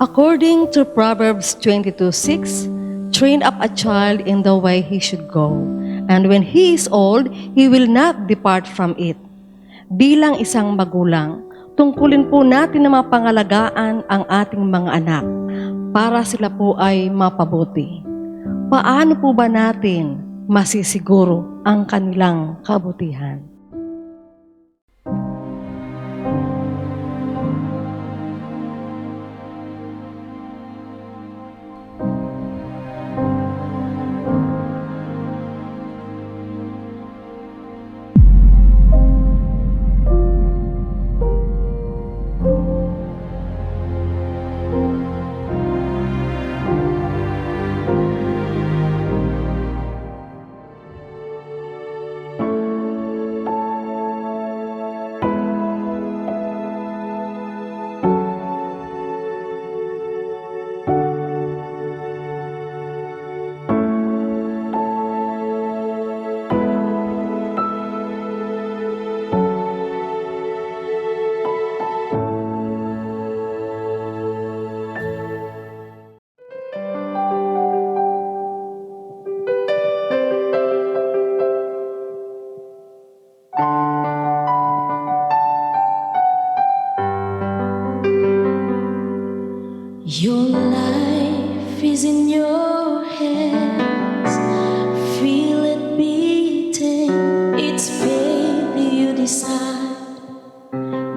According to Proverbs 22:6, train up a child in the way he should go, and when he is old, he will not depart from it. Bilang isang magulang, tungkulin po natin na mapangalagaan ang ating mga anak para sila po ay mapabuti. Paano po ba natin masisiguro ang kanilang kabutihan? Your life is in your hands. Feel it beating. It's fate you decide,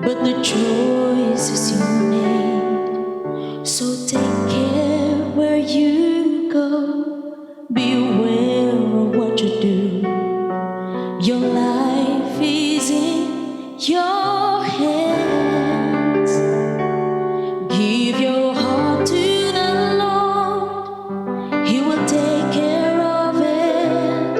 but the choice is you made. So take care where you go. Be aware of what you do. Your life is in your hands. Give your heart to the Lord. He will take care of it.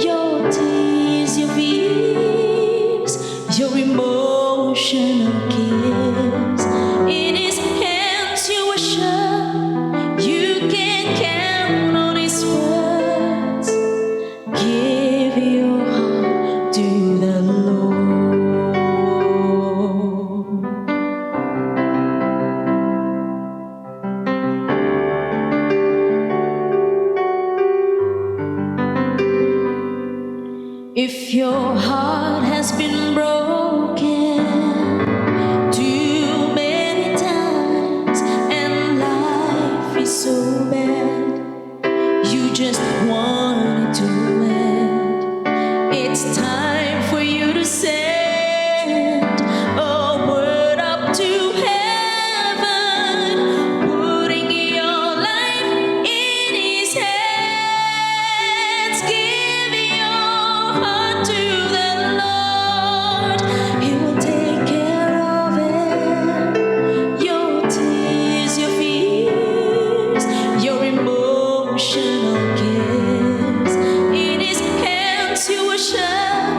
Your tears, your fears, your emotional cares. In His hands you are sure. You can count on His words. Give your heart to the Lord. If your heart has been broken too many times and life is so bad, you just want it to end, it's time for you to send a word up to heaven, putting your life in His hands. Give your heart to the Lord. He will take care of it. Your tears, your fears, your emotional cares. In His hands you are sure.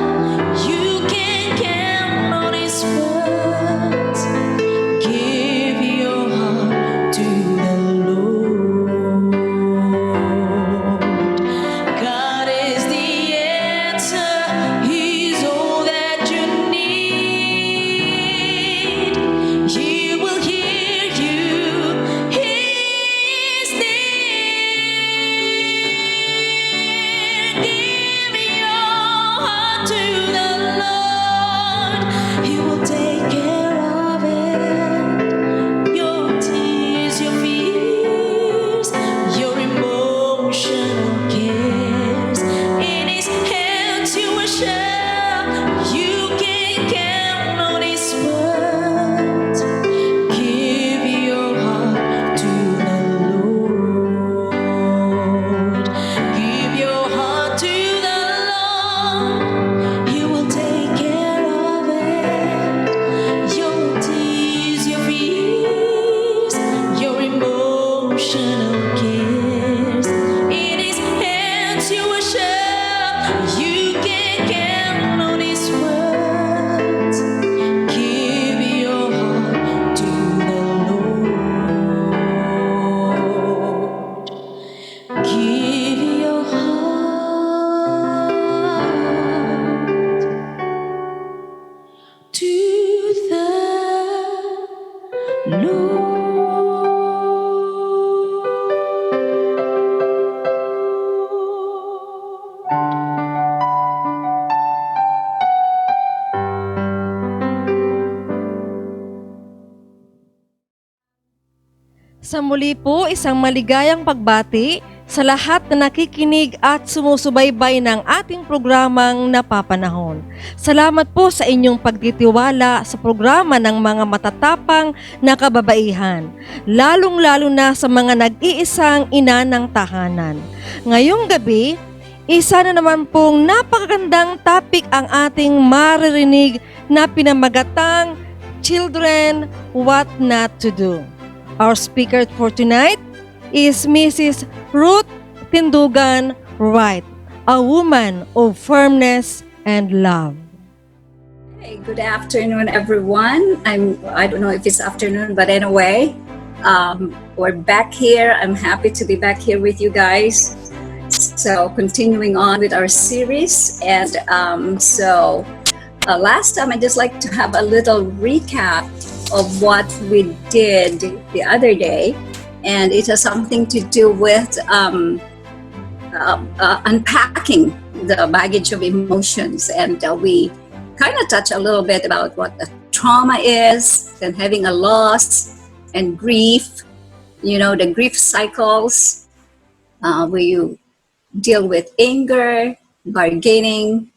You can count on His words. Give your heart to the Lord. God is the answer. He's all that you need. He will hear you. He's near. Give your heart to the Lord. He will take care of it. Your tears, your fears, your emotional cares. In His hands you are sure. You can count on His words. Give your heart to the Lord. Give your heart to the Lord. He will take care of it. Your tears, your fears, your emotional cares. In His hands you are sure. You can count on His words. Give your heart to the Lord. Give your heart to the Lord. Sa muli po, isang maligayang pagbati sa lahat na nakikinig at sumusubaybay ng ating programang Napapanahon. Salamat po sa inyong pagtitiwala sa programa ng mga matatapang na kababaihan, lalong-lalo na sa mga nag-iisang ina ng tahanan. Ngayong gabi, isa na naman pong napakagandang topic ang ating maririnig na pinamagatang Children, What Not to Do. Our speaker for tonight is Mrs. Ruth Tindugan Wright, a woman of firmness and love. Hey, good afternoon, everyone. I don't know if it's afternoon, but anyway, we're back here. I'm happy to be back here with you guys. So continuing on with our series, and last time I just like to have a little recap of what we did the other day, and it has something to do with unpacking the baggage of emotions, and we kind of touch a little bit about what a trauma is, and having a loss and grief, the grief cycles, where you deal with anger, bargaining,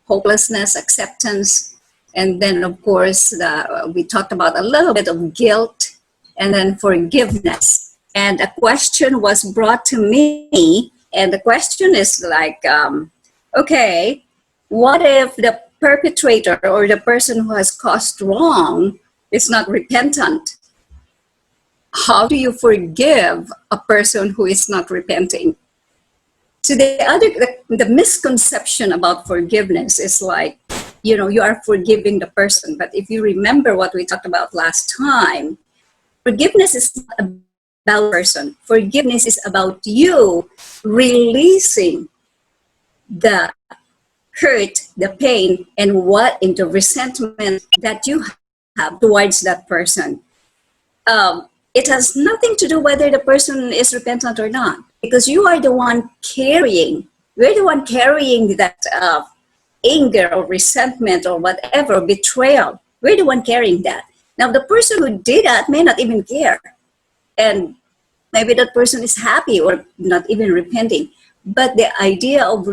hopelessness, acceptance. And then, of course, we talked about a little bit of guilt and then forgiveness. And a question was brought to me, and the question is like, okay, what if the perpetrator or the person who has caused wrong is not repentant? How do you forgive a person who is not repenting? So the misconception about forgiveness is like, you are forgiving the person. But if you remember what we talked about last time, forgiveness is not about the person. Forgiveness is about you releasing the hurt, the pain, and the resentment that you have towards that person. It has nothing to do whether the person is repentant or not, because you are the one carrying that anger or resentment or whatever, betrayal. We're the one carrying that. Now, the person who did that may not even care. And maybe that person is happy or not even repenting. But the idea of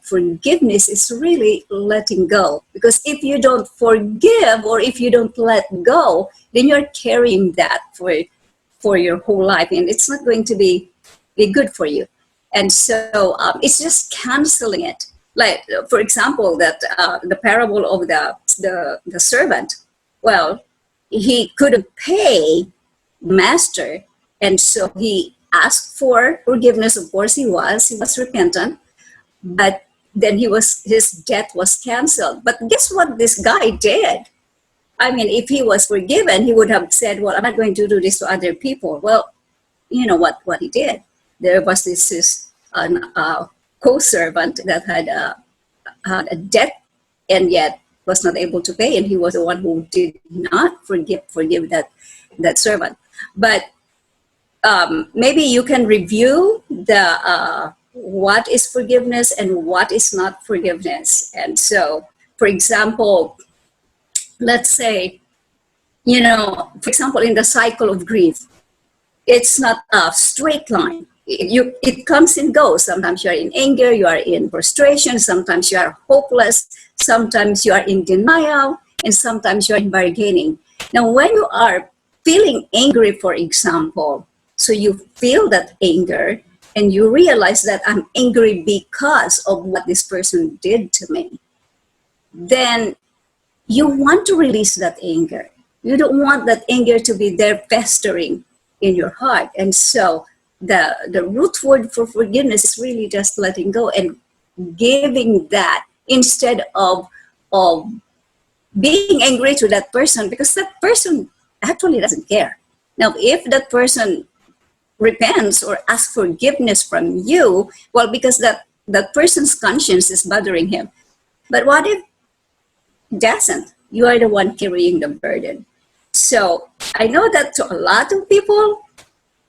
forgiveness is really letting go. Because if you don't forgive or if you don't let go, then you're carrying that for your whole life. And it's not going to be good for you. And so it's just canceling it. Like, for example, that the parable of the servant. Well, he couldn't pay master, and so he asked for forgiveness. Of course, he was repentant, but then his debt was canceled. But guess what this guy did? I mean, if he was forgiven, he would have said, "Well, I'm not going to do this to other people." Well, you know what he did? There was this co-servant that had a debt and yet was not able to pay, and he was the one who did not forgive that servant. But maybe you can review the what is forgiveness and what is not forgiveness. And so, for example, let's say, for example, in the cycle of grief, it's not a straight line. It comes and goes. Sometimes you are in anger, you are in frustration, sometimes you are hopeless, sometimes you are in denial, and sometimes you are in bargaining. Now, when you are feeling angry, for example, so you feel that anger and you realize that I'm angry because of what this person did to me, then you want to release that anger. You don't want that anger to be there festering in your heart. And so the root word for forgiveness is really just letting go and giving that instead of being angry to that person, because that person actually doesn't care. Now, if that person repents or asks forgiveness from you, well, because that person's conscience is bothering him. But what if it doesn't? You are the one carrying the burden. So I know that to a lot of people,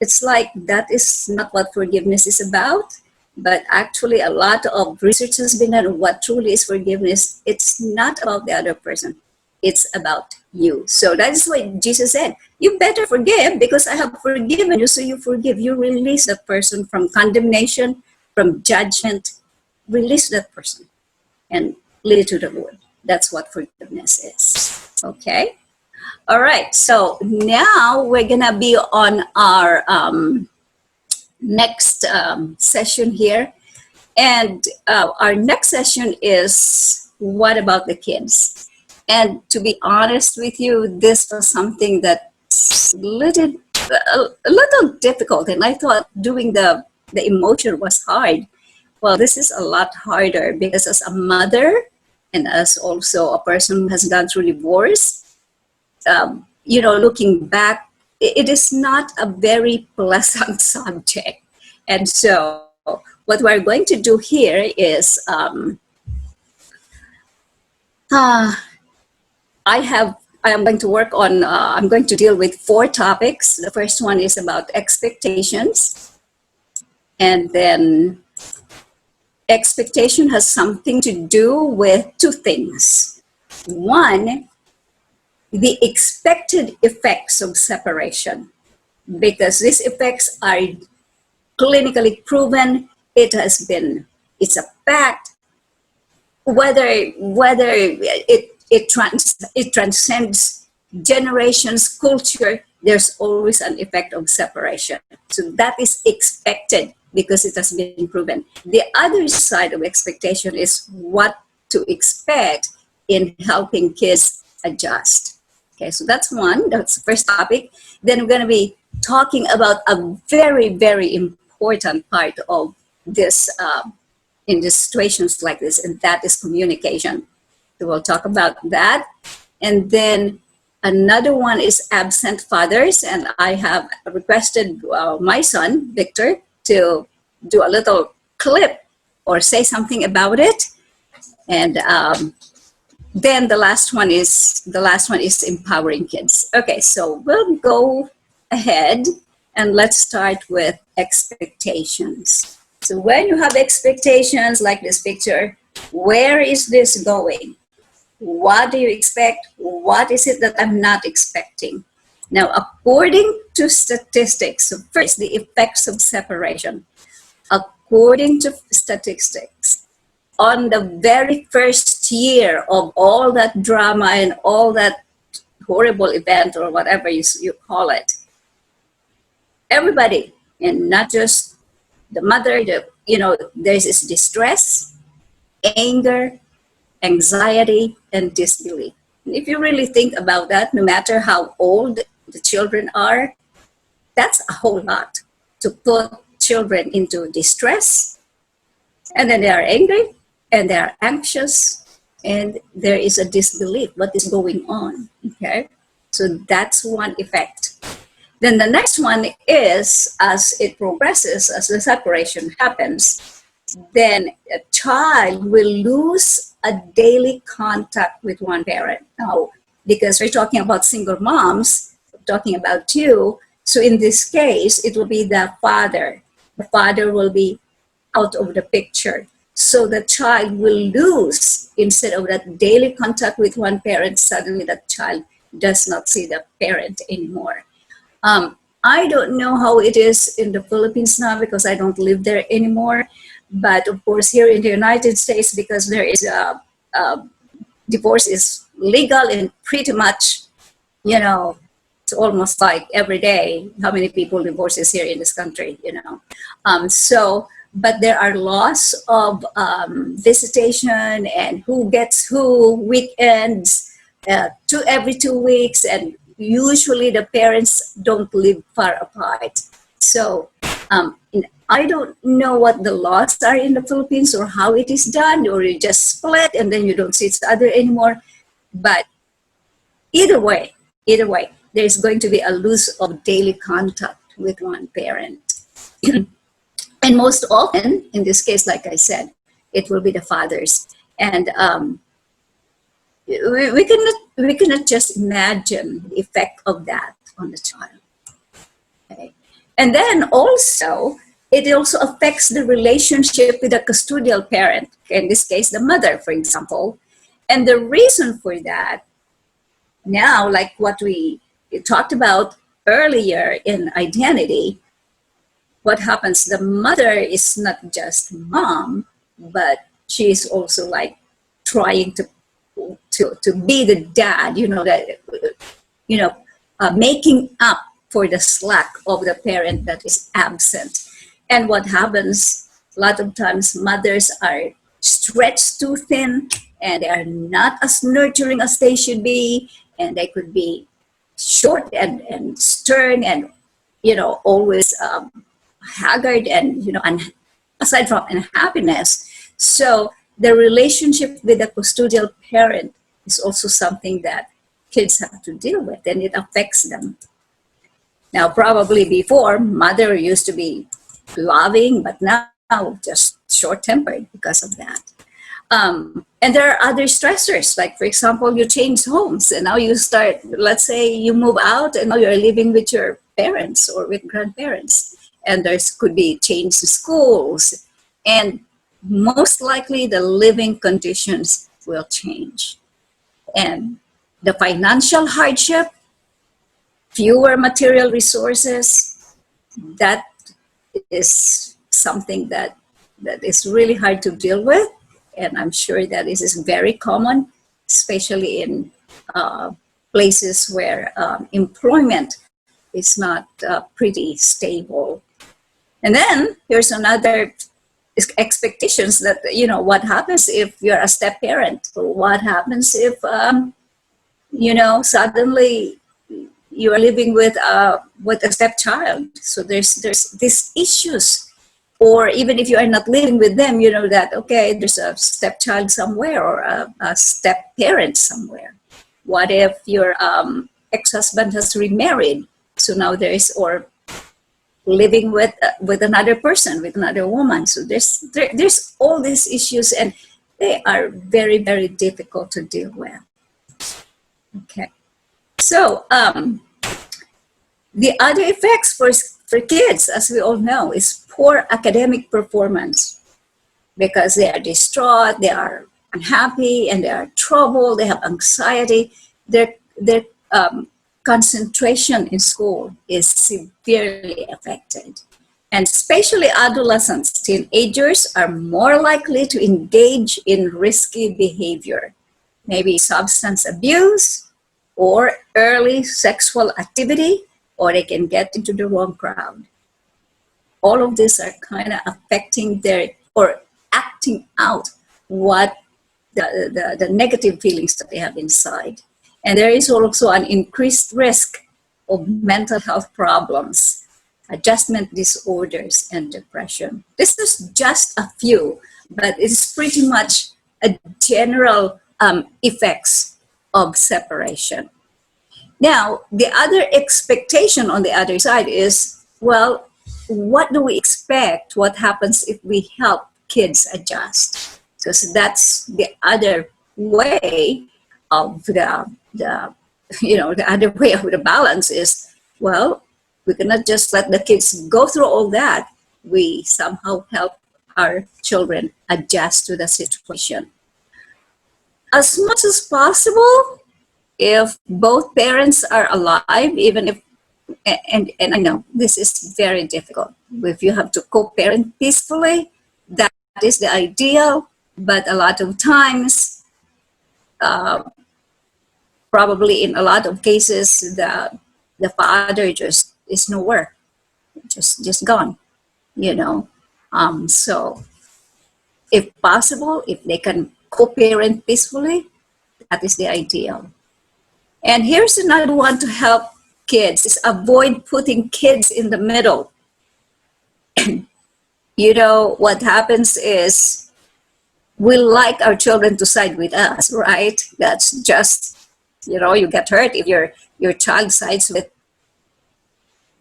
it's like that is not what forgiveness is about. But actually, a lot of research has been done on what truly is forgiveness. It's not about the other person. It's about you. So that is why Jesus said, you better forgive because I have forgiven you. So you forgive. You release that person from condemnation, from judgment. Release that person and lead it to the Lord. That's what forgiveness is. Okay? All right. So now we're going to be on our next session here. And our next session is what about the kids? And to be honest with you, this was something that's a little difficult. And I thought doing the emotion was hard. Well, this is a lot harder because as a mother and as also a person who has gone through divorce, looking back, it is not a very pleasant subject. And so what we're going to do here is I am going to work on, I'm going to deal with 4 topics. The first one is about expectations. And then expectation has something to do with 2 things. One, the expected effects of separation, because these effects are clinically proven. It's a fact. Whether it transcends generations, culture, there's always an effect of separation. So that is expected because it has been proven. The other side of expectation is what to expect in helping kids adjust. Okay, so that's one. That's the first topic. Then we're going to be talking about a very, very important part of this in these situations like this, and that is communication. So we'll talk about that. And then another one is absent fathers, and I have requested my son, Victor, to do a little clip or say something about it. And then the last one is empowering kids. Okay, so we'll go ahead and let's start with expectations. So when you have expectations like this picture, where is this going? What do you expect? What is it that I'm not expecting? Now, according to statistics, so first, the effects of separation. According to statistics, on the very first year of all that drama and all that horrible event or whatever you call it, everybody, and not just the mother, there's this distress, anger, anxiety, and disbelief. And if you really think about that, no matter how old the children are, that's a whole lot to put children into distress, and then they are angry, and they are anxious, and there is a disbelief. What is going on? Okay, so that's one effect. Then the next one is, as it progresses, as the separation happens, then a child will lose a daily contact with one parent. Now, because we're talking about single moms, we're talking about you, so in this case, it will be the father. The father will be out of the picture. So the child will lose, instead of that daily contact with one parent, suddenly that child does not see the parent anymore. I don't know how it is in the Philippines now because I don't live there anymore. But of course, here in the United States, because there is divorce is legal and pretty much, it's almost like every day how many people divorces here in this country, but there are laws of visitation and who gets who, weekends, every 2 weeks, and usually the parents don't live far apart. So I don't know what the laws are in the Philippines or how it is done, or you just split and then you don't see each other anymore. But either way, there's going to be a loss of daily contact with one parent. And most often, in this case, like I said, it will be the fathers. And we cannot just imagine the effect of that on the child. Okay. And then also, it also affects the relationship with the custodial parent, in this case, the mother, for example. And the reason for that, now, like what we talked about earlier in identity, what happens, the mother is not just mom, but she is also like trying to be the dad, that, you know, making up for the slack of the parent that is absent. And what happens, a lot of times mothers are stretched too thin, and they are not as nurturing as they should be, and they could be short and stern and, always haggard and, aside from unhappiness. So the relationship with the custodial parent is also something that kids have to deal with, and it affects them. Now, probably before, mother used to be loving, but now just short-tempered because of that. And there are other stressors, like, for example, you change homes, and now you start, let's say you move out, and now you're living with your parents or with grandparents, and there could be change to schools, and most likely the living conditions will change. And the financial hardship, fewer material resources, that is something that is really hard to deal with. And I'm sure that this is very common, especially in places where employment is not pretty stable. And then there's another expectations that, what happens if you're a step parent? Or what happens if, suddenly you are living with a stepchild? So there's these issues. Or even if you are not living with them, that, okay, there's a stepchild somewhere or a step parent somewhere. What if your ex-husband has remarried? So now or living with another person, with another woman. So there's all these issues, and they are very, very difficult to deal with. Okay. So the other effects for kids, as we all know, is poor academic performance, because they are distraught, they are unhappy, and they are troubled, they have anxiety. Their concentration in school is severely affected. And especially adolescents, teenagers are more likely to engage in risky behavior, maybe substance abuse or early sexual activity, or they can get into the wrong crowd. All of these are kind of affecting or acting out what the negative feelings that they have inside. And there is also an increased risk of mental health problems, adjustment disorders, and depression. This is just a few, but it's pretty much a general effects of separation. Now, the other expectation on the other side is, well, what do we expect? What happens if we help kids adjust? Because that's the other way of the other way of the balance is, well, we cannot just let the kids go through all that. We somehow help our children adjust to the situation. As much as possible, if both parents are alive, even if, and I know this is very difficult, if you have to co-parent peacefully, that is the ideal, but a lot of times, probably in a lot of cases, the father just is nowhere, just gone, So if possible, if they can co-parent peacefully, that is the ideal. And here's another one to help kids, is avoid putting kids in the middle. What happens is we like our children to side with us, right? That's just, you get hurt if your child sides with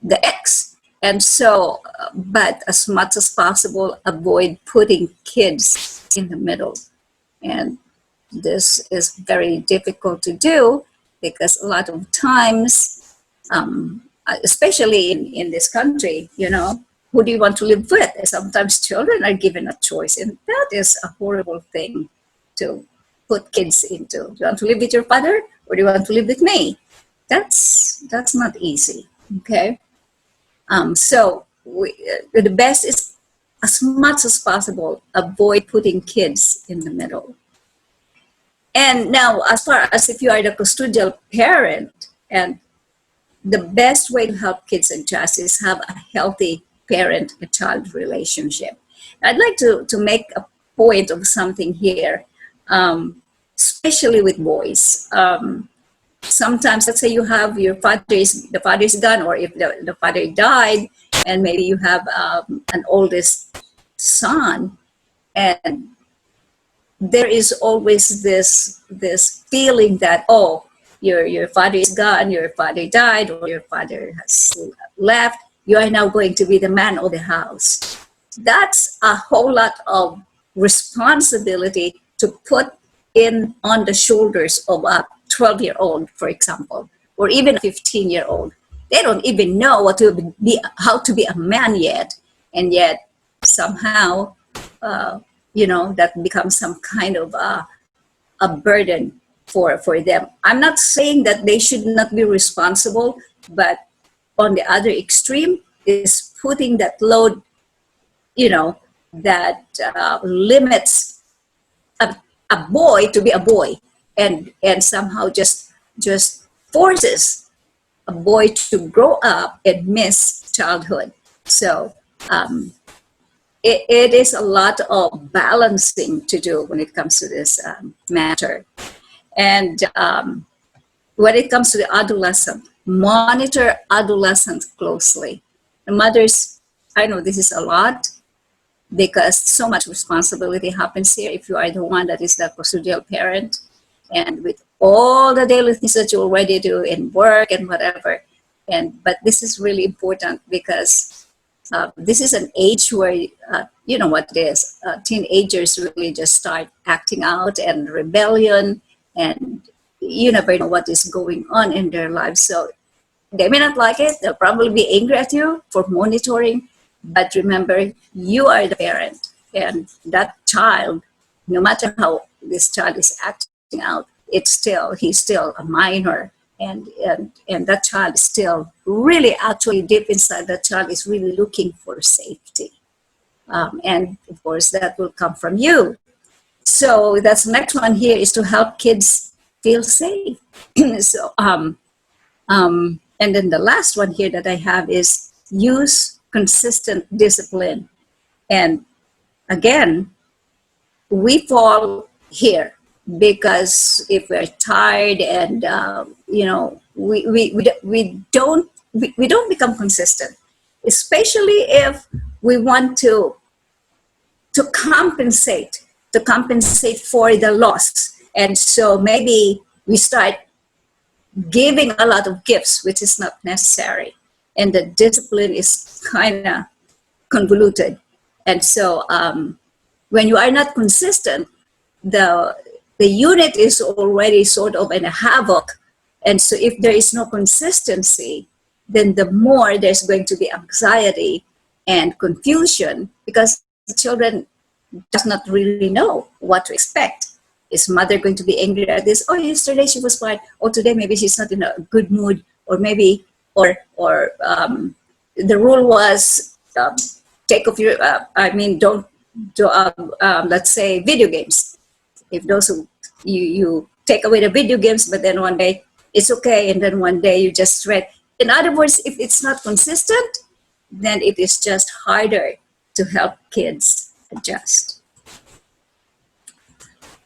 the ex. And so, but as much as possible, avoid putting kids in the middle. And this is very difficult to do, because a lot of times, especially in this country, who do you want to live with? Sometimes children are given a choice, and that is a horrible thing to put kids into. Do you want to live with your father or do you want to live with me? That's not easy. Okay. So the best is, as much as possible, avoid putting kids in the middle. And now, as far as if you are the custodial parent, and the best way to help kids adjust is have a healthy parent-child relationship. I'd like to make a point of something here, especially with boys. Sometimes, let's say you have the father is gone, or if the father died, and maybe you have an oldest son, and there is always this feeling that, oh, your father is gone, your father died, or your father has left, you are now going to be the man of the house. That's a whole lot of responsibility to put in on the shoulders of a 12-year-old, for example, or even a 15-year-old. They don't even know how to be a man yet, and yet somehow, that becomes some kind of a burden for them. I'm not saying that they should not be responsible, but on the other extreme is putting that load, that limits a boy to be a boy, and somehow just forces a boy to grow up and miss childhood. So it is a lot of balancing to do when it comes to this matter. And when it comes to the adolescent, monitor adolescents closely. The mothers, I know this is a lot, because so much responsibility happens here if you are the one that is the custodial parent, and with all the daily things that you already do in work and whatever. But this is really important, because this is an age where, you know what it is, teenagers really just start acting out, and rebellion, and you never know what is going on in their lives. So they may not like it, they'll probably be angry at you for monitoring, but remember, you are the parent, and that child, no matter how this child is acting out, he's still a minor, and that child is still really, actually deep inside, that child is really looking for safety, and of course that will come from you. So that's the next one here, is to help kids feel safe. So and then the last one here that I have is use consistent discipline. And again, we fall here because if we're tired, and we don't become consistent, especially if we want to compensate for the loss. And so maybe we start giving a lot of gifts, which is not necessary, and the discipline is kind of convoluted. And so when you are not consistent, the unit is already sort of in a havoc. And so if there is no consistency, then the more there's going to be anxiety and confusion, because the children does not really know what to expect. Is mother going to be angry at this? Oh, yesterday she was fine. Or today maybe she's not in a good mood. Or maybe, or the rule was take off your, don't do, let's say, video games. If those who, you take away the video games, but then one day it's okay, and then one day you just read. In other words, if it's not consistent, then it is just harder to help kids adjust.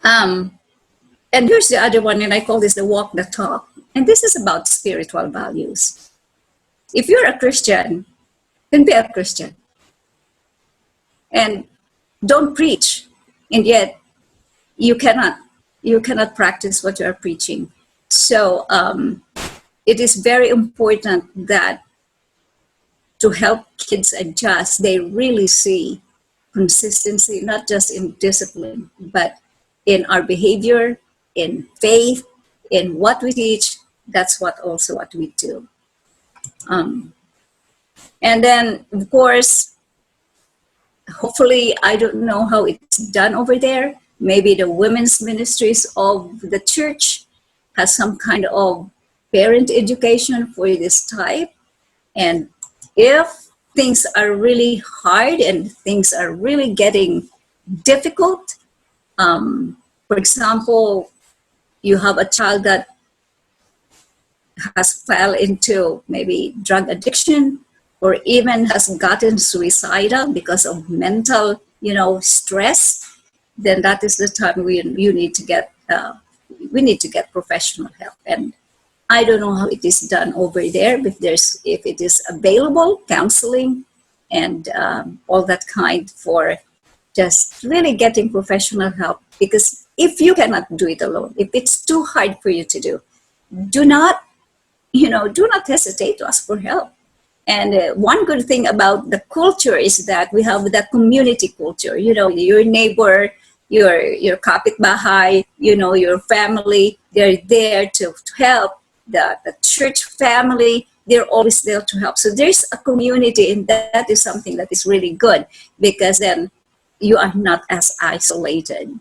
And here's the other one, and I call this the walk the talk. And this is about spiritual values. If you're a Christian, then be a Christian. And don't preach, and yet you cannot practice what you are preaching. So it is very important that to help kids adjust, they really see consistency, not just in discipline, but in our behavior, in faith, in what we teach. That's what we do. And then, of course, hopefully, I don't know how it's done over there. Maybe the women's ministries of the church has some kind of parent education for this type. And if things are really hard and things are really getting difficult, for example, you have a child that has fell into maybe drug addiction or even has gotten suicidal because of mental, stress, then that is the time we need to get professional help. And I don't know how it is done over there, if it is available, counseling and all that kind, for just really getting professional help. Because if you cannot do it alone, if it's too hard for you to do, do not hesitate to ask for help. And one good thing about the culture is that we have that community culture. Your neighbor, your kapitbahay, your family, they're there to help. The church family, they're always there to help. So there's a community, and that is something that is really good, because then you are not as isolated.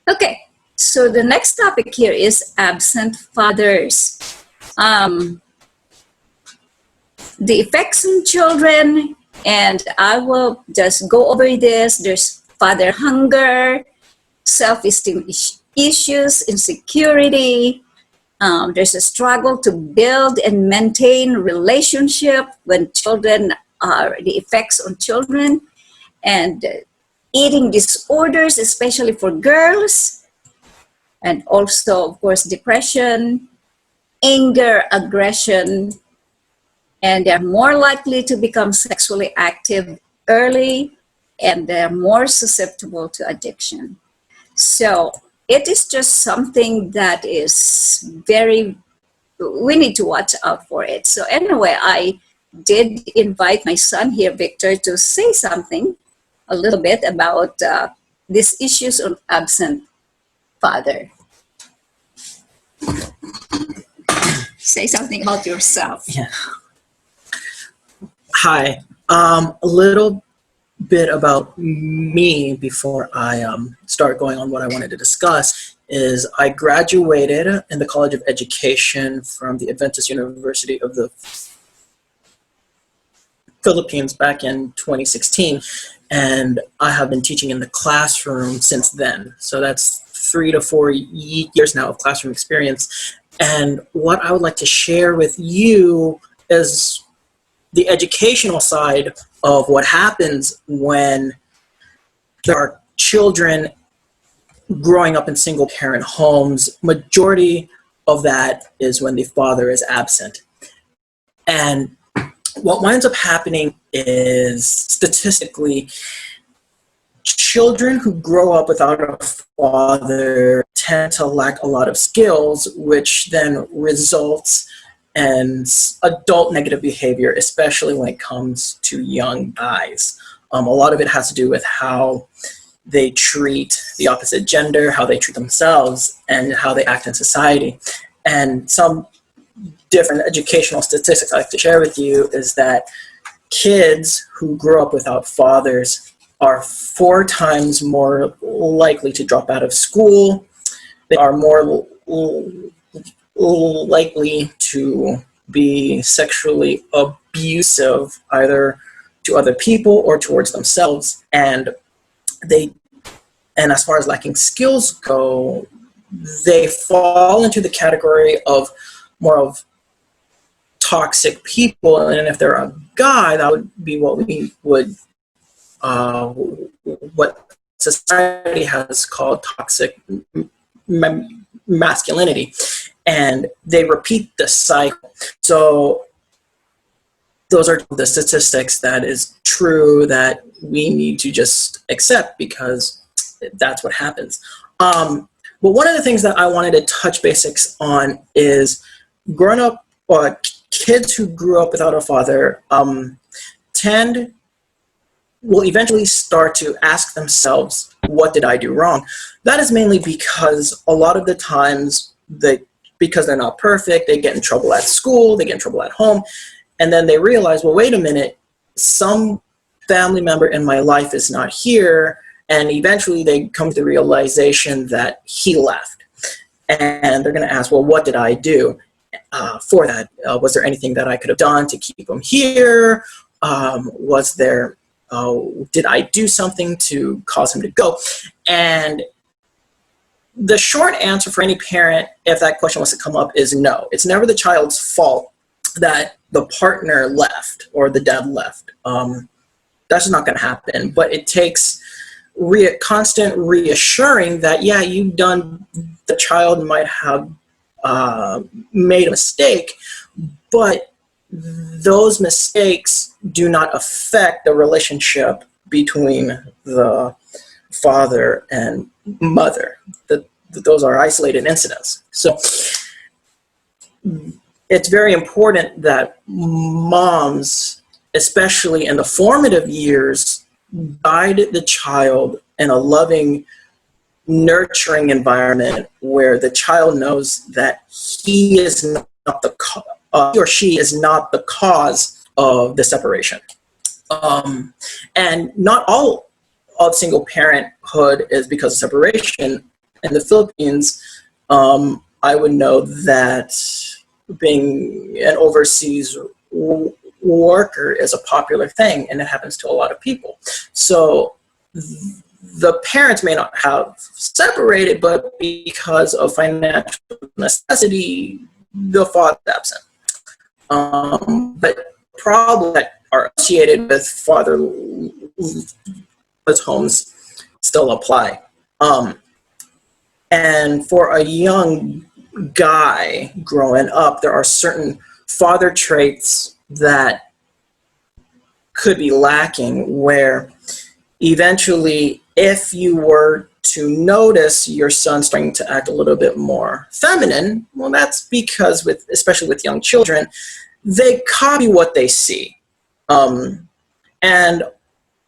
Okay, so the next topic here is absent fathers. The effects on children, and I will just go over this. There's father hunger, self-esteem issues, insecurity. There's a struggle to build and maintain relationship when children are the effects on children, and eating disorders, especially for girls, and also, of course, depression, anger, aggression, and they're more likely to become sexually active early, and they're more susceptible to addiction. So it is just something that is we need to watch out for it. So anyway, I did invite my son here, Victor, to say something a little bit about these issues of absent father. Say something about yourself. Yeah. Hi. A little bit about me before I start going on what I wanted to discuss is I graduated in the College of Education from the Adventist University of the Philippines back in 2016, and I have been teaching in the classroom since then. So that's 3 to 4 years now of classroom experience. And what I would like to share with you is the educational side of what happens when there are children growing up in single parent homes. Majority of that is when the father is absent. And what winds up happening is, statistically, children who grow up without a father tend to lack a lot of skills, which then results in adult negative behavior, especially when it comes to young guys. A lot of it has to do with how they treat the opposite gender, how they treat themselves, and how they act in society. And some different educational statistics I'd like to share with you is that kids who grow up without fathers are 4 times more likely to drop out of school. They are more likely to be sexually abusive, either to other people or towards themselves. And as far as lacking skills go, they fall into the category of more of toxic people. And if they're a guy, that would be what we would what society has called toxic masculinity, and they repeat the cycle. So those are the statistics that is true that we need to just accept, because that's what happens. But one of the things that I wanted to touch basics on is growing up, or kids who grew up without a father will eventually start to ask themselves, what did I do wrong? That is mainly because a lot of the times, because they're not perfect, they get in trouble at school, they get in trouble at home, and then they realize, well, wait a minute, some family member in my life is not here, and eventually they come to the realization that he left. And they're going to ask, well, what did I do for that? Was there anything that I could have done to keep him here? Did I do something to cause him to go? And the short answer for any parent, if that question was to come up, is no. It's never the child's fault that the partner left or the dad left. That's just not going to happen. But it takes constant reassuring that, yeah, the child might have made a mistake, but those mistakes do not affect the relationship between the father and mother. Those are isolated incidents. So it's very important that moms, especially in the formative years, guide the child in a loving, nurturing environment where the child knows that he or she is not the cause of the separation. And not all of single parenthood is because of separation. In the Philippines, I would know that being an overseas worker is a popular thing, and it happens to a lot of people. So the parents may not have separated, but because of financial necessity, the father is absent. But problems that are associated with fatherless homes still apply. And for a young guy growing up, there are certain father traits that could be lacking, where eventually, if you were to notice your son starting to act a little bit more feminine, well, that's because especially with young children, they copy what they see. And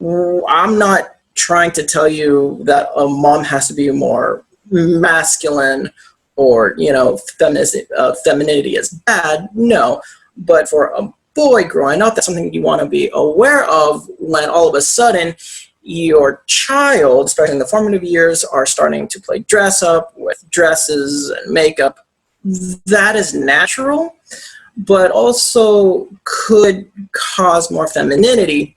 I'm not trying to tell you that a mom has to be more masculine or, femininity is bad. No, but for a boy growing up, that's something you want to be aware of when all of a sudden your child, especially in the formative years, are starting to play dress up with dresses and makeup. That is natural, but also could cause more femininity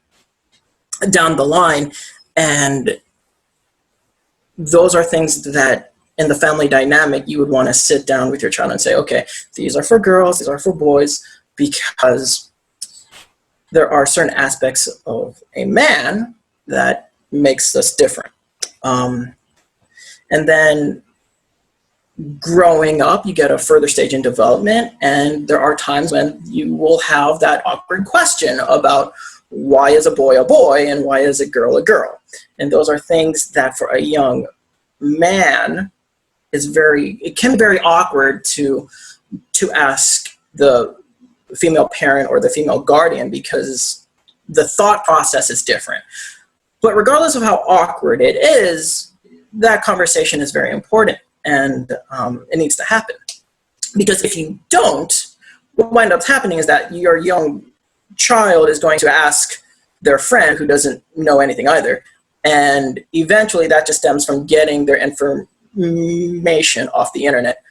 down the line. And those are things that in the family dynamic, you would want to sit down with your child and say, okay, these are for girls, these are for boys, because there are certain aspects of a man that makes us different. And then growing up, you get a further stage in development, and there are times when you will have that awkward question about why is a boy and why is a girl a girl? And those are things that for a young man it can be very awkward to ask the female parent or the female guardian, because the thought process is different. But regardless of how awkward it is, that conversation is very important, and it needs to happen. Because if you don't, what winds up happening is that your young child is going to ask their friend who doesn't know anything either. And eventually that just stems from getting their information off the internet,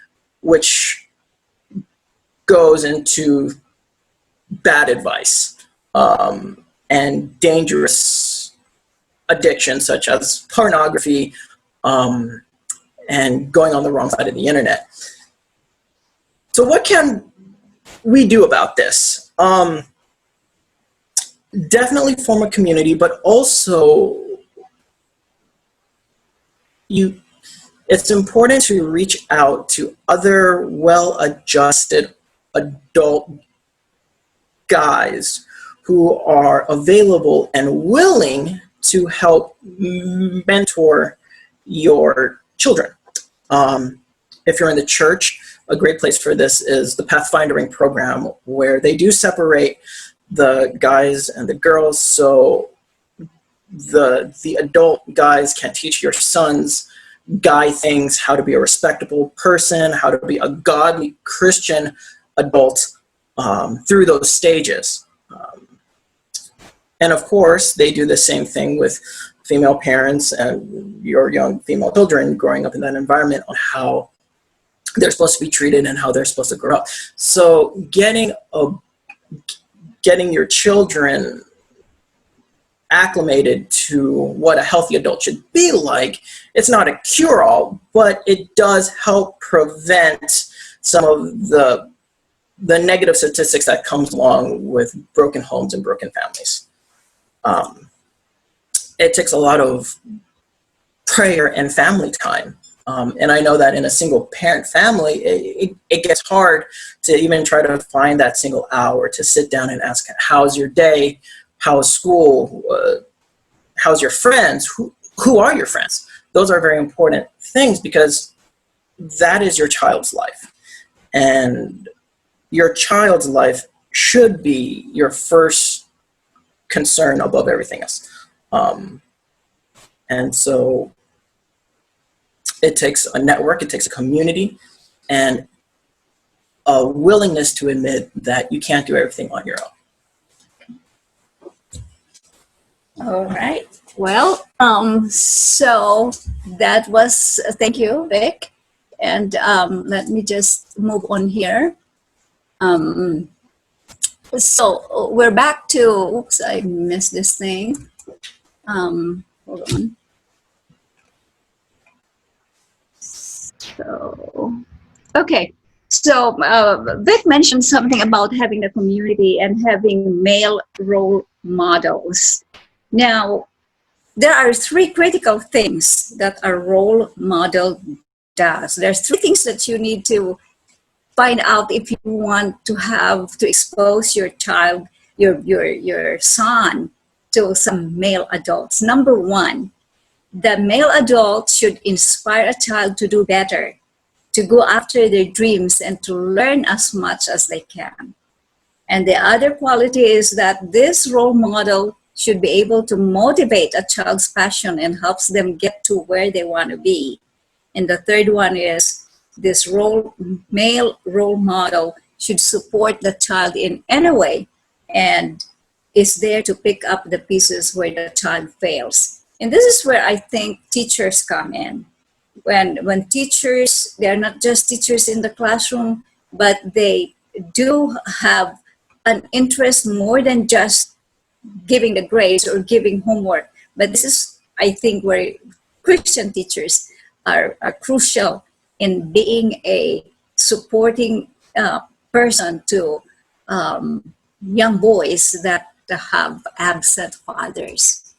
which goes into bad advice and dangerous addictions such as pornography and going on the wrong side of the internet. So what can we do about this? Definitely form a community, but also it's important to reach out to other well-adjusted adult guys who are available and willing to help mentor your children. If you're in the church, a great place for this is the Pathfindering program, where they do separate the guys and the girls, so the adult guys can teach your sons guy things, how to be a respectable person, how to be a godly Christian adult through those stages. And of course, they do the same thing with female parents and your young female children growing up in that environment on how they're supposed to be treated and how they're supposed to grow up. So getting your children acclimated to what a healthy adult should be like, it's not a cure-all, but it does help prevent some of the negative statistics that comes along with broken homes and broken families. It takes a lot of prayer and family time. And I know that in a single parent family, it gets hard to even try to find that single hour to sit down and ask, how's your day? How's school? How's your friends? Who are your friends? Those are very important things because that is your child's life. And your child's life should be your first concern above everything else. And so it takes a network, it takes a community, and a willingness to admit that you can't do everything on your own. All right. Well, so that was, thank you, Vic. And let me just move on here. So we're back to, oops, I missed this thing. Hold on. So, okay. So Vic mentioned something about having a community and having male role models. Now, there are three critical things that a role model does. There's three things that you need to find out if you want to expose your child, your son, to some male adults. Number one, the male adult should inspire a child to do better, to go after their dreams, and to learn as much as they can. And the other quality is that this role model should be able to motivate a child's passion and helps them get to where they want to be. And the third one is this male role model should support the child in any way and is there to pick up the pieces where the child fails. And this is where I think teachers come in. When teachers, they're not just teachers in the classroom, but they do have an interest more than just giving the grades or giving homework. But this is, I think, where Christian teachers are crucial in being a supporting person to young boys that have absent fathers.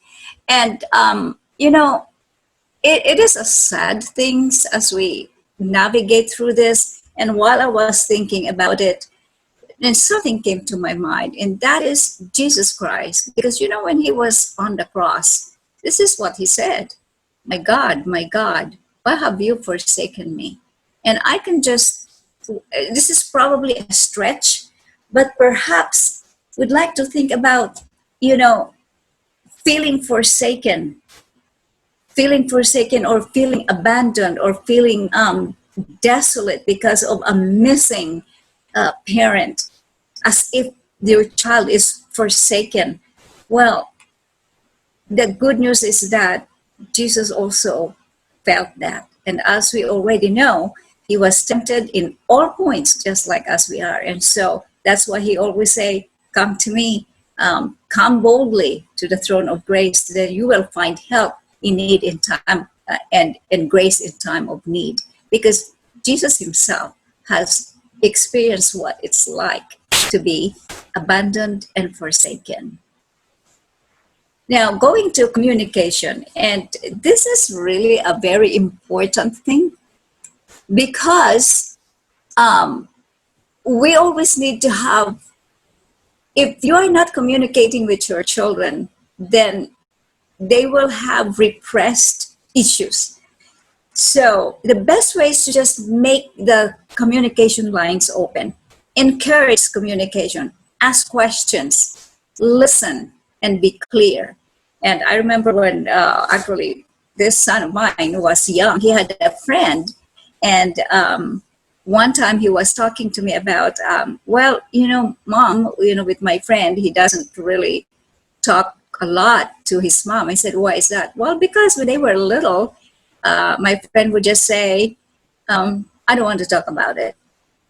And, you know, it is a sad thing as we navigate through this. And while I was thinking about it, and something came to my mind, and that is Jesus Christ. Because, you know, when he was on the cross, this is what he said, my God, why have you forsaken me? And I can just, this is probably a stretch, but perhaps we'd like to think about, you know, feeling forsaken or feeling abandoned or feeling desolate because of a missing parent, as if your child is forsaken. Well, the good news is that Jesus also felt that. And as we already know, he was tempted in all points, just like as we are. And so that's why he always say, come to me, come boldly to the throne of grace, that you will find help in need in time and grace in time of need. Because Jesus himself has experienced what it's like to be abandoned and forsaken. Now, going to communication, and this is really a very important thing because we always need to have, if you are not communicating with your children, then they will have repressed issues. So the best way is to just make the communication lines open, encourage communication, ask questions, listen, and be clear. And I remember when actually this son of mine was young, he had a friend, and one time he was talking to me about, well, you know, mom, you know, with my friend, he doesn't really talk a lot to his mom. I said, why is that? Well, because when they were little, my friend would just say, I don't want to talk about it.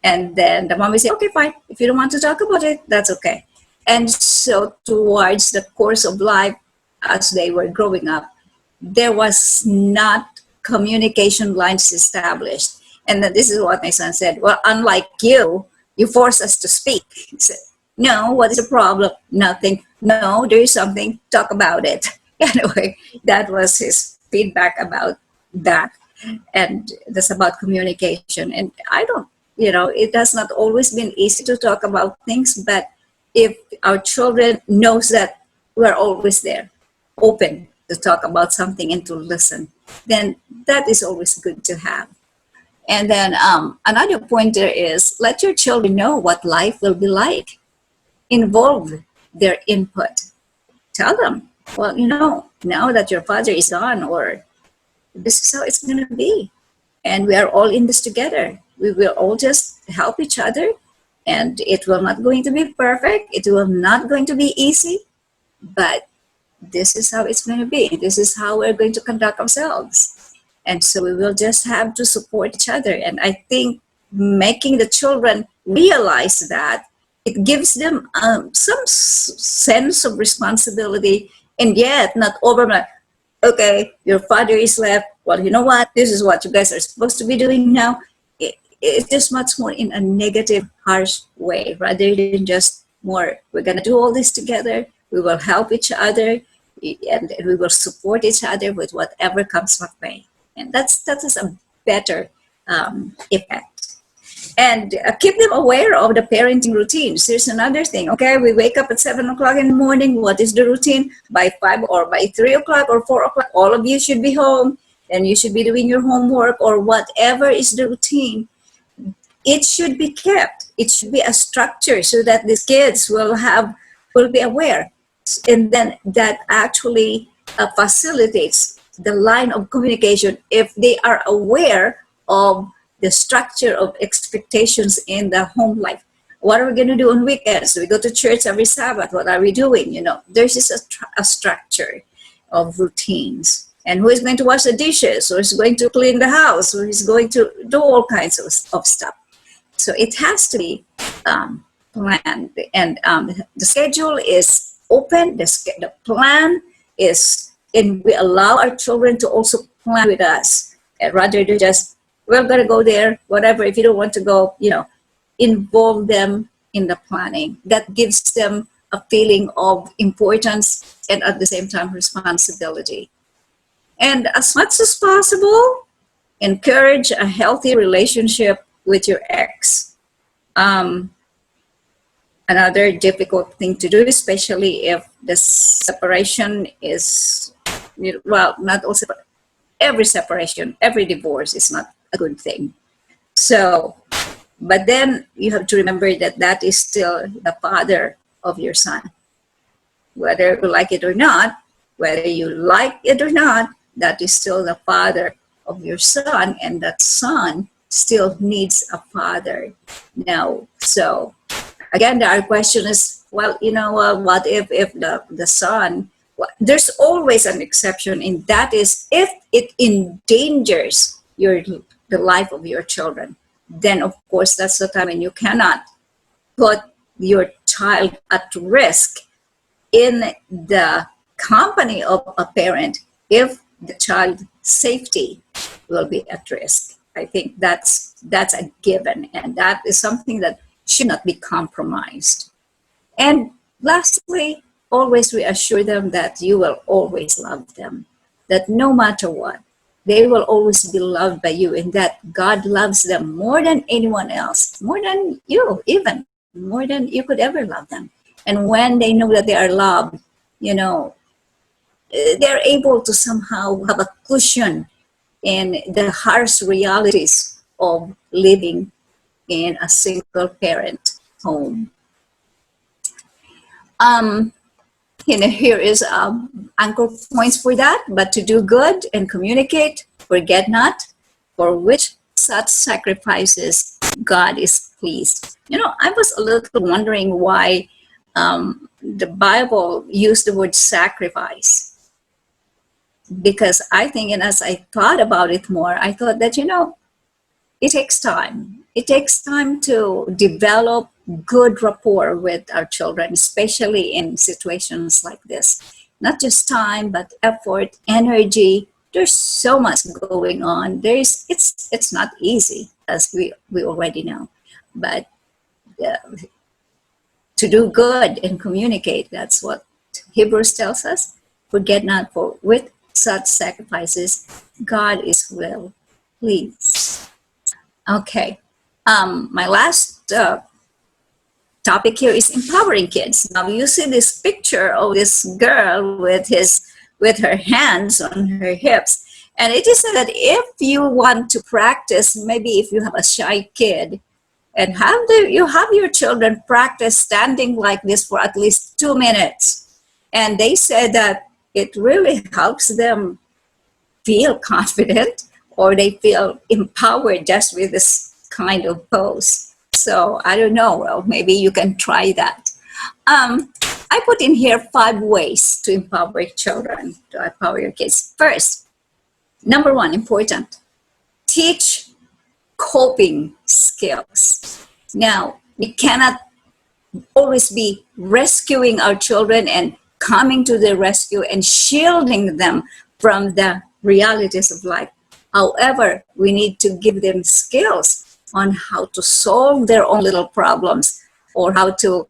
And then the mom will say, okay, fine. If you don't want to talk about it, that's okay. And so towards the course of life, as they were growing up, there was not communication lines established. And then this is what my son said. Well, unlike you, you force us to speak. He said, no, what is the problem? Nothing. No, there is something. Talk about it. Anyway, that was his feedback about that. And that's about communication. And I don't, it has not always been easy to talk about things, but if our children knows that we're always there, open to talk about something and to listen, then that is always good to have. And then another pointer is let your children know what life will be like. Involve their input. Tell them, well, now that your father is gone, or this is how it's going to be. And we are all in this together. We will all just help each other. And it will not going to be perfect. It will not going to be easy. But this is how it's going to be. This is how we're going to conduct ourselves. And so we will just have to support each other. And I think making the children realize that, it gives them some sense of responsibility, and yet not over, okay, your father is left. Well, you know what? This is what you guys are supposed to be doing now. It's just much more in a negative, harsh way, rather than just more, we're going to do all this together. We will help each other, and we will support each other with whatever comes our way. And that is a better effect. And keep them aware of the parenting routines. Here's another thing. Okay, we wake up at 7 o'clock in the morning. What is the routine? By 5 or by 3 o'clock or 4 o'clock, all of you should be home. And you should be doing your homework or whatever is the routine. It should be kept. It should be a structure so that these kids will be aware. And then that actually facilitates the line of communication if they are aware of the structure of expectations in the home life. What are we going to do on weekends? We go to church every Sabbath. What are we doing? There's just a structure of routines. And who is going to wash the dishes? Who is going to clean the house? Who is going to do all kinds of stuff? So it has to be planned. And the schedule is open. The plan is, and we allow our children to also plan with us, rather than just, we're going to go there, whatever. If you don't want to go, involve them in the planning. That gives them a feeling of importance and at the same time responsibility. And as much as possible, encourage a healthy relationship with your ex. Another difficult thing to do, especially if the separation is, not also, every separation, every divorce is not a good thing. So, but then you have to remember that is still the father of your son. Whether you like it or not, that is still the father of your son, and that son still needs a father. Now, so again, our question is, what if the son, there's always an exception, and that is if it endangers the life of your children. Then of course that's the time when you cannot put your child at risk in the company of a parent if the child's safety will be at risk. I think that's a given, and that is something that should not be compromised. And lastly, always reassure them that you will always love them, that no matter what, they will always be loved by you, and that God loves them more than anyone else, more than you, even more than you could ever love them. And when they know that they are loved, they're able to somehow have a cushion in the harsh realities of living in a single parent home. Here is anchor points for that. But to do good and communicate, forget not, for which such sacrifices God is pleased. I was a little wondering why the Bible used the word sacrifice. Because I think, and as I thought about it more, I thought that, it takes time. It takes time to develop good rapport with our children, especially in situations like this. Not just time, but effort, energy. There's so much going on. It's not easy, as we already know, but uh, to do good and communicate, that's what Hebrews tells us. Forget not, for with such sacrifices, God is well pleased. Okay. My last topic here is empowering kids. Now you see this picture of this girl with her hands on her hips, and it is said that if you want to practice, maybe if you have a shy kid, and you have your children practice standing like this for at least 2 minutes, and they said that it really helps them feel confident, or they feel empowered just with this kind of pose. So I don't know. Well, maybe you can try that. I put in here 5 ways to empower children, to empower your kids. First, number 1, important, teach coping skills. Now, we cannot always be rescuing our children and coming to the rescue and shielding them from the realities of life. However, we need to give them skills on how to solve their own little problems, or how to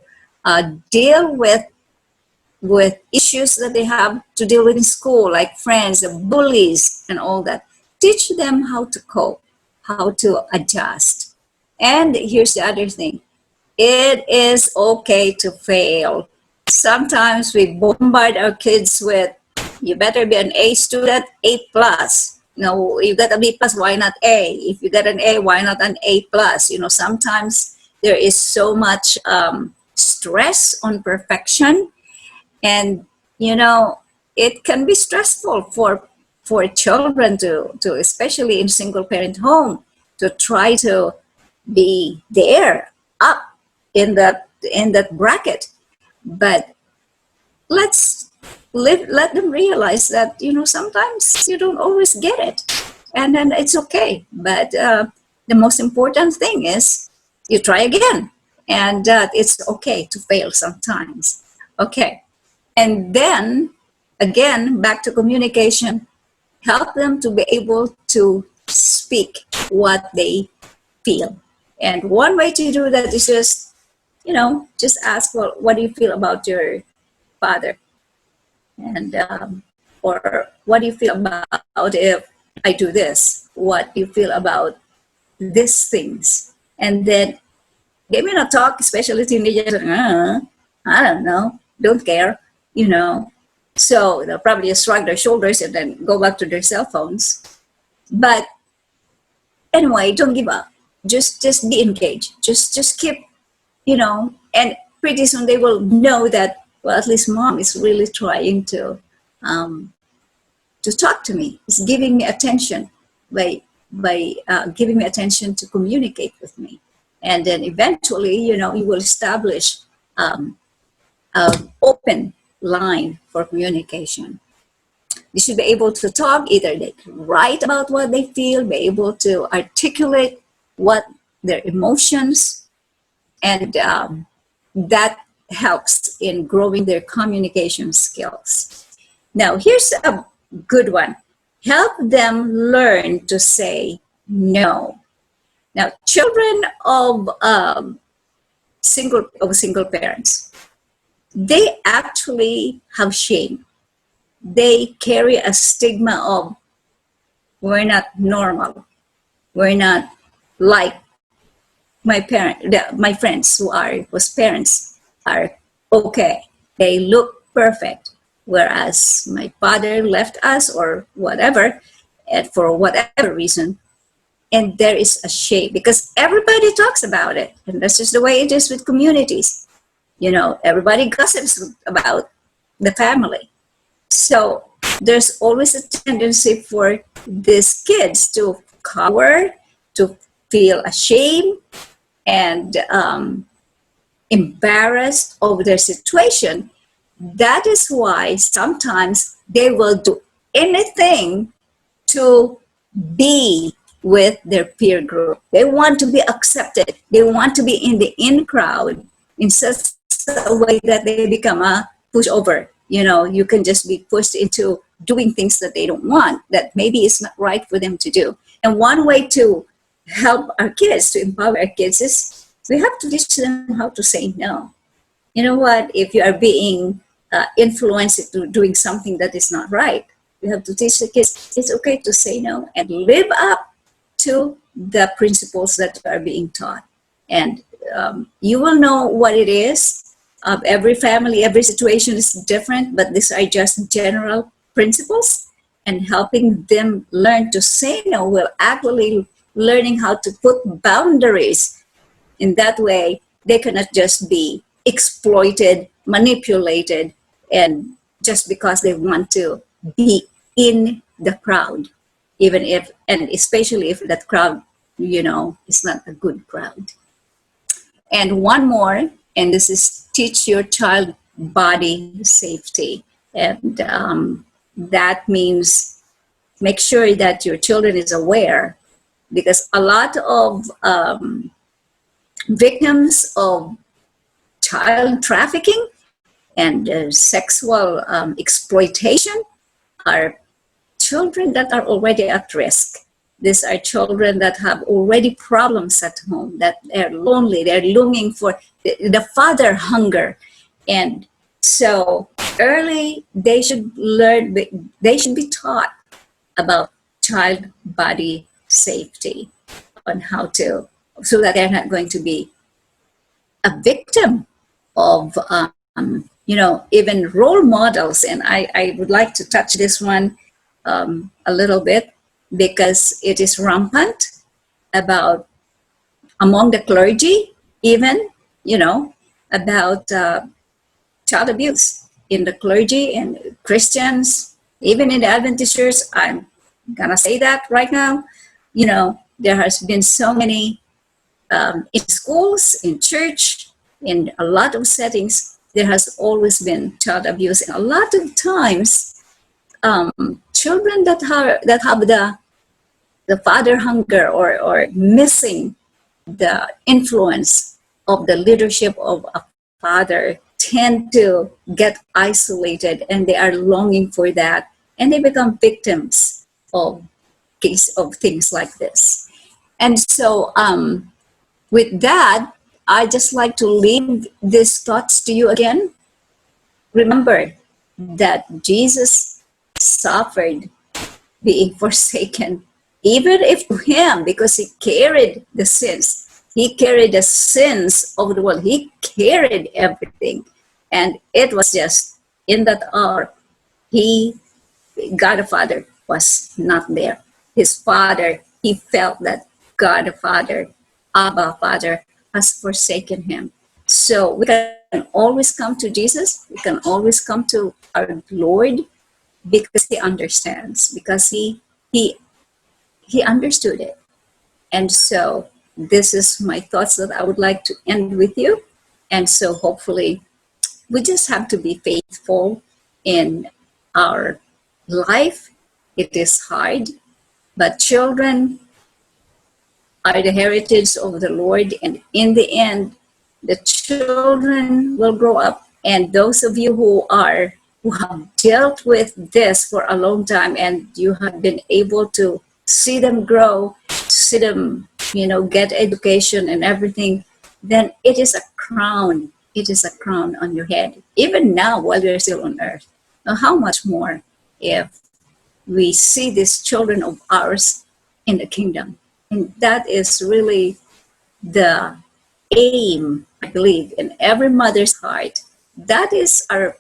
deal with issues that they have to deal with in school, like friends, bullies, and all that. Teach them how to cope, how to adjust. And here's the other thing. It is okay to fail. Sometimes we bombard our kids with, you better be an A student, A plus. No, you got a B plus, why not A? If you get an A, why not an A plus? Sometimes there is so much stress on perfection, and it can be stressful for children to especially in single parent home, to try to be there up in that bracket. But let them realize that sometimes you don't always get it, and then it's okay. But the most important thing is you try again, and it's okay to fail sometimes. Okay. And then again, back to communication. Help them to be able to speak what they feel. And one way to do that is just ask, well, what do you feel about your father? And or what do you feel about if I do this? What do you feel about these things? And then they may not talk, especially teenagers. I don't know, don't care, So they'll probably just shrug their shoulders and then go back to their cell phones. But anyway, don't give up. Just be engaged. Just keep, and pretty soon they will know that, well, at least mom is really trying to talk to me. It's giving me attention by giving me attention to communicate with me. And then eventually, you will establish an open line for communication. They should be able to talk. Either they can write about what they feel, be able to articulate what their emotions, and that helps in growing their communication skills. Now, here's a good one. Help them learn to say no. Now, children of single parents, they actually have shame. They carry a stigma of, we're not normal. We're not like my friends whose parents are okay. They look perfect. Whereas my father left us or whatever, and for whatever reason. And there is a shame because everybody talks about it. And that's just the way it is with communities. Everybody gossips about the family. So there's always a tendency for these kids to cower, to feel ashamed and embarrassed over their situation. That is why sometimes they will do anything to be with their peer group. They want to be accepted. They want to be in the in crowd in such a way that they become a pushover. You know, you can just be pushed into doing things that they don't want, that maybe is not right for them to do. And one way to help our kids, to empower our kids, is we have to teach them how to say no. You know what? If you are being influenced into doing something that is not right, you have to teach the kids it's okay to say no and live up to the principles that are being taught. And you will know what it is. Every family, every situation is different, but these are just general principles. And helping them learn to say no will actually learning how to put boundaries. In that way, they cannot just be exploited, manipulated, and just because they want to be in the crowd, even if, and especially if that crowd, you know, is not a good crowd. And one more, and this is teach your child body safety. And that means make sure that your children is aware, because a lot of victims of child trafficking and sexual exploitation are children that are already at risk. These are children that have already problems at home, that they're lonely, they're longing for the father hunger. And so early, they should learn, they should be taught about child body safety, on how to, so that they're not going to be a victim of, you know, even role models. And I would like to touch this one a little bit, because it is rampant about among the clergy, even, you know, about child abuse in the clergy and Christians, even in the Adventist church. I'm gonna say that right now. You know, there has been so many in schools, in church, in a lot of settings, there has always been child abuse. And a lot of times, children that have the father hunger, or missing the influence of the leadership of a father, tend to get isolated, and they are longing for that, and they become victims of things like this. And so with that, I just like to leave these thoughts to you again. Remember that Jesus suffered being forsaken, even if to him, because he carried the sins. He carried the sins of the world. He carried everything. And it was just in that hour, God the Father was not there. His Father, he felt that God the Father, Abba Father, has forsaken him. So we can always come to Jesus. We can always come to our Lord, because he understands, because he understood it. And so this is my thoughts that I would like to end with you. And so hopefully we just have to be faithful in our life. It is hard, but children are the heritage of the Lord. And in the end, the children will grow up. And those of you who have dealt with this for a long time, and you have been able to see them grow, see them, you know, get education and everything, then it is a crown. It is a crown on your head, even now while we're still on earth. Now, how much more if we see these children of ours in the kingdom? And that is really the aim, I believe, in every mother's heart. That is our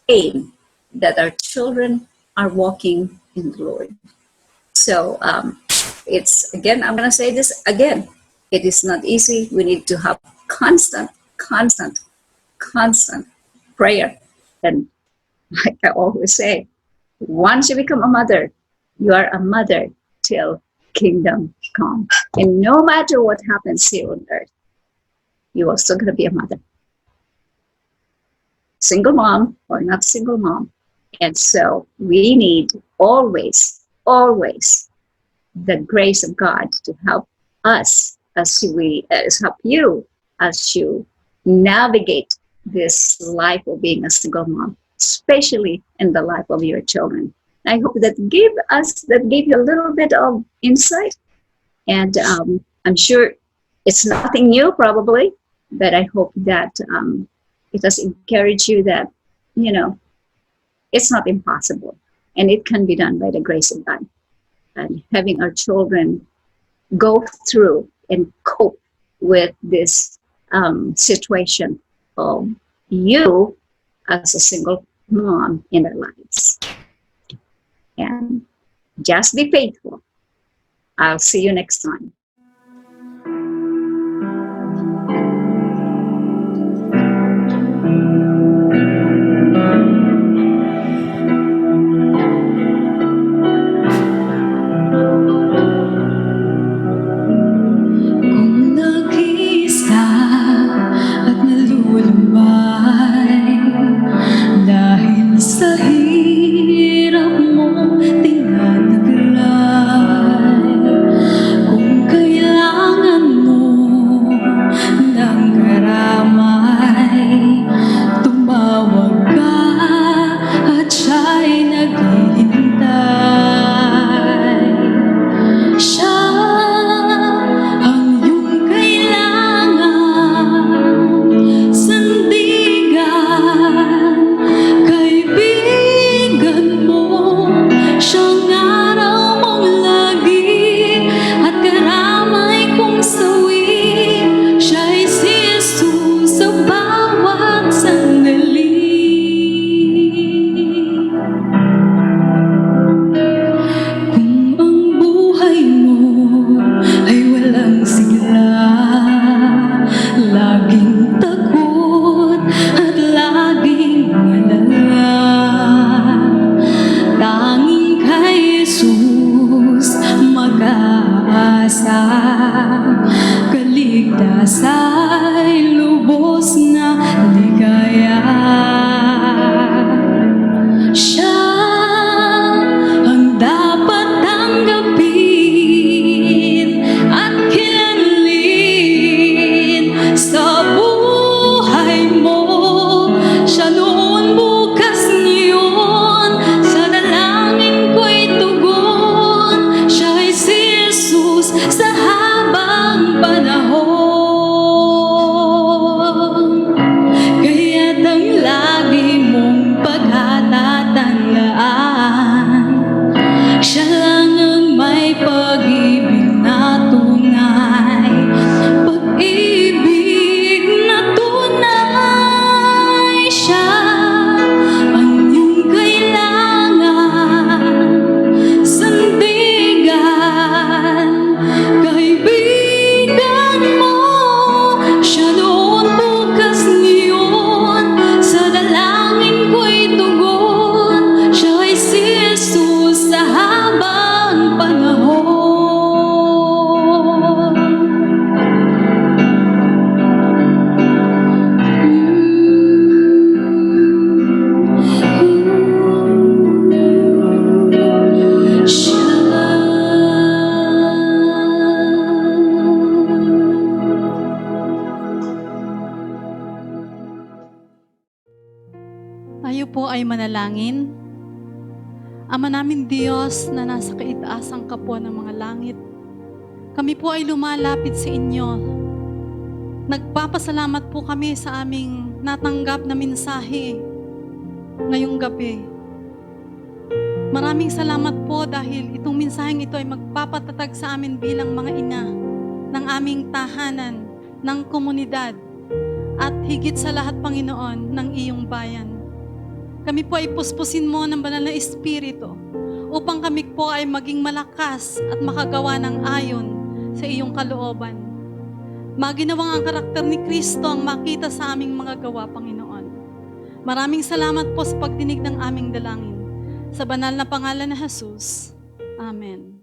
aim, that our children are walking in the Lord. So it's, again, I'm going to say this again, it is not easy. We need to have constant prayer. And like I always say, once you become a mother, you are a mother till kingdom come. And no matter what happens here on earth, you are still going to be a mother. Single mom or not single mom. And so we need always the grace of God to help us as help you as you navigate this life of being a single mom, especially in the life of your children. I hope that gave you a little bit of insight, and I'm sure it's nothing new probably, but I hope that it has encouraged you that it's not impossible, and it can be done by the grace of God. And having our children go through and cope with this situation of you as a single mom in their lives. And just be faithful. I'll see you next time. Kung nag-iisa at nalulumay dahil sa hirap mo tinataglay, kung kailangan mo ng karamay, tumawag ka at siya'y naghihintay. Siya ang iyong kailangan, sandigan, kaibigan mo, siyang araw mong lagi at karamay kong sawi. Siya'y si Jesus sa bawat sandali. Kung ang buhay mo ay walang sigla, laging takot at laging alala, tanging kay Jesus mag-aasa, kaligtasa'y lubos na ligaya. Siya ang dapat tanggapin at kilalin sa buhay mo. Siya noon, bukas, ngayon, sa dalangin ko'y tugon. Siya'y si Jesus sa habang panahon. Kaya't ang lagi mong paghatatandaan, siya lang ang may pag-ibig na tunay, pag-ibig na tunay. Siya ang iyong kailangan, sandigan, kaibigan mo. Siya noon, bukas, ngayon, sa dalangin ko'y tugon. Siya'y si Jesus sa habang panahon. Tayo po ay manalangin. Ama namin Diyos na nasa kaitaasang kapwa ng mga langit, kami po ay lumalapit sa inyo. Nagpapasalamat po kami sa aming natanggap na mensahe ngayong gabi. Maraming salamat po dahil itong mensaheng ito ay magpapatatag sa amin bilang mga ina ng aming tahanan, ng komunidad, at higit sa lahat, Panginoon, ng iyong bayan. Kami po ay puspusin mo ng banal na Espiritu upang kami po ay maging malakas at makagawa ng ayon sa iyong kalooban. Maginawang ang karakter ni Kristo ang makita sa aming mga gawa, Panginoon. Maraming salamat po sa pagdinig ng aming dalangin. Sa banal na pangalan na Jesus. Amen.